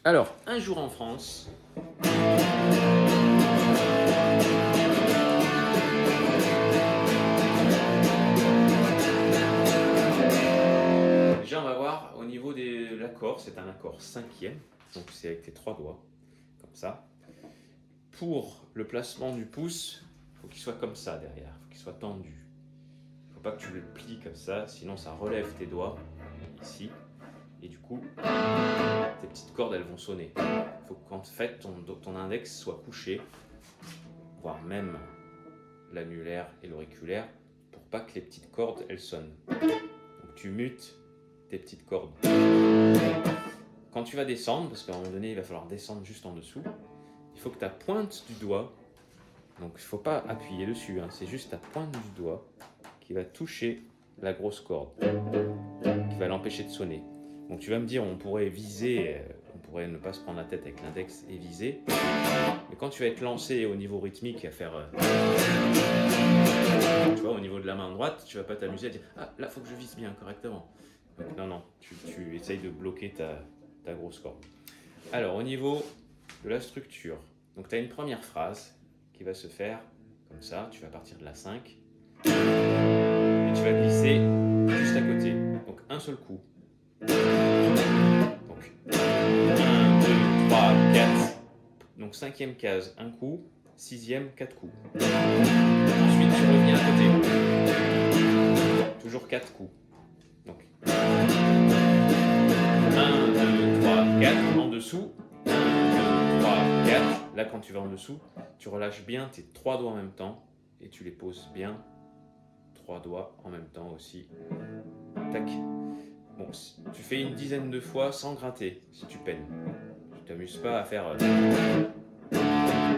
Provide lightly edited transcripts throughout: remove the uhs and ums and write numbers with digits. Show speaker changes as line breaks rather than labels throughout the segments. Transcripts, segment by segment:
Alors, un jour en France. Déjà, on va voir au niveau de l'accord, c'est un accord cinquième, donc c'est avec tes 3 doigts, comme ça. Pour le placement du pouce, il faut qu'il soit comme ça derrière, il faut qu'il soit tendu. Il ne faut pas que tu le plies comme ça, sinon ça relève tes doigts, ici, et du coup, tes petites cordes, elles vont sonner. Il faut qu'en fait, ton index soit couché, voire même l'annulaire et l'auriculaire, pour pas que les petites cordes, elles sonnent. Donc tu mutes tes petites cordes. Quand tu vas descendre, parce qu'à un moment donné, il va falloir descendre juste en dessous, il faut que ta pointe du doigt, donc il ne faut pas appuyer dessus, hein, c'est juste ta pointe du doigt qui va toucher la grosse corde, qui va l'empêcher de sonner. Donc tu vas me dire, on pourrait viser, on pourrait ne pas se prendre la tête avec l'index et viser, mais quand tu vas être lancé au niveau rythmique à faire, tu vois, au niveau de la main droite, tu vas pas t'amuser à dire, ah là, faut que je vise bien correctement. Donc non, tu essayes de bloquer ta grosse corde. Alors au niveau de la structure, donc tu as une première phrase qui va se faire comme ça, tu vas partir de la 5, et tu vas glisser juste à côté, donc un seul coup. Donc 1, 2, 3, 4, donc 5e case, un coup, 6e, 4 coups. Ensuite tu reviens à côté, toujours 4 coups. Donc 1, 2, 3, 4, en dessous, 1, 2, 3, 4, là quand tu vas en dessous, tu relâches bien tes 3 doigts en même temps, et tu les poses bien, 3 doigts en même temps aussi, tac. Bon, tu fais une dizaine de fois sans gratter, si tu peines. Tu t'amuses pas à faire...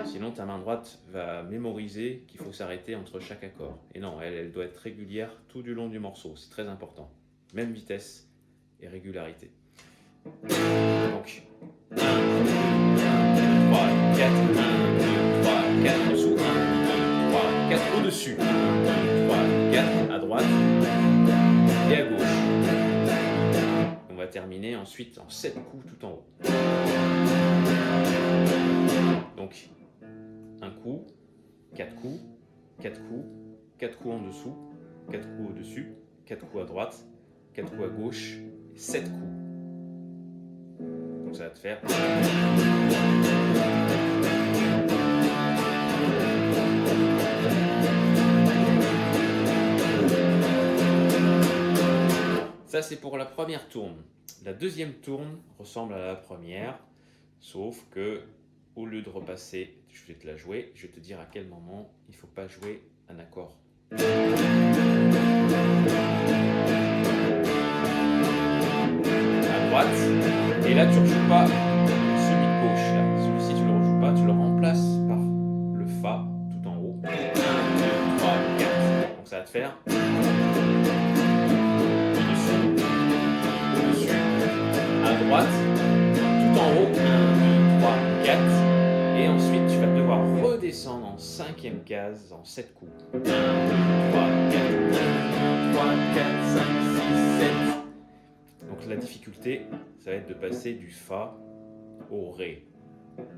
Sinon, ta main droite va mémoriser qu'il faut s'arrêter entre chaque accord. Et non, elle doit être régulière tout du long du morceau, c'est très important. Même vitesse et régularité. Donc, 1, 2, 3, 4, 1, 2, 3, 4, dessous, 1, 2, 3, 4, au-dessus, 1, 2, 3, 4, à droite et à gauche. On va terminer ensuite en 7 coups tout en haut. Donc, un coup, 4 coups, 4 coups, 4 coups en dessous, 4 coups au-dessus, 4 coups à droite, 4 coups à gauche, et 7 coups. Donc ça va te faire... Ça, c'est pour la première tourne. La deuxième tourne ressemble à la première, sauf que, au lieu de repasser, je vais te la jouer, je vais te dire à quel moment il ne faut pas jouer un accord. À droite, et là tu ne rejoues pas celui de gauche. Là. Celui-ci, tu ne le rejoues pas, tu le remplaces par le Fa tout en haut. 1, 2, 3, 4. Donc ça va te faire... à droite, tout en haut, 1, 2, 3, 4, et ensuite tu vas devoir redescendre en 5e case en 7 coups. 1, 2, 3, 4, 1, 2, 3, 4, 5, 6, 7. Donc la difficulté, ça va être de passer du Fa au Ré,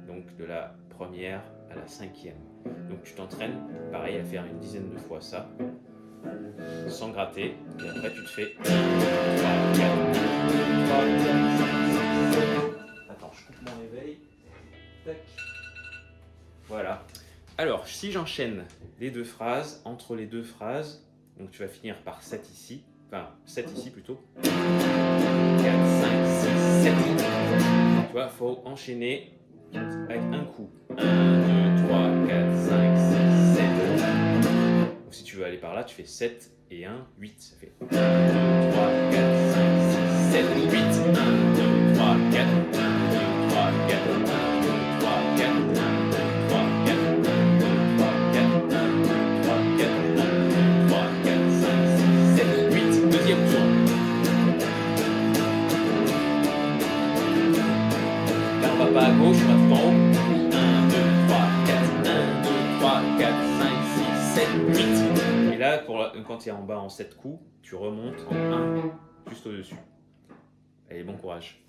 donc de la première à la 5e. Donc tu t'entraînes, pareil, à faire une dizaine de fois ça, sans gratter, et après tu te fais 1, 2, 3, 4, 1, 2, 3, 4, 5, 6, 7. Attends, je coupe mon réveil. Tac. Voilà. Alors, si j'enchaîne les deux phrases, entre les deux phrases, donc tu vas finir par 7 ici, enfin 7 ici plutôt. 4, 5, 6, 7. Tu vois, il faut enchaîner avec un coup. 1, 2, 3, 4, 5, 6, 7. Donc si tu veux aller par là, tu fais 7 et 1, 8. Ça fait 1, 2, 3, 4, 5, 6, 7, 8. 1, 2, 3, 4, 1, 2, 3, 4, 1, 2, 3, 4, 1, 2, 3, 4, 1, 2, 3, 4, 1, 2, 3, 4, 1, 2, 3, 4, 5, 6, 7, 8. Deuxième tour. Là, on va pas à gauche, on va tout en haut. 1, 2, 3, 4, 1, 2, 3, 4, 5, 6, 7, 8. Et là, quand tu es en bas en 7 coups, tu remontes en 1 juste au-dessus. Allez, bon courage.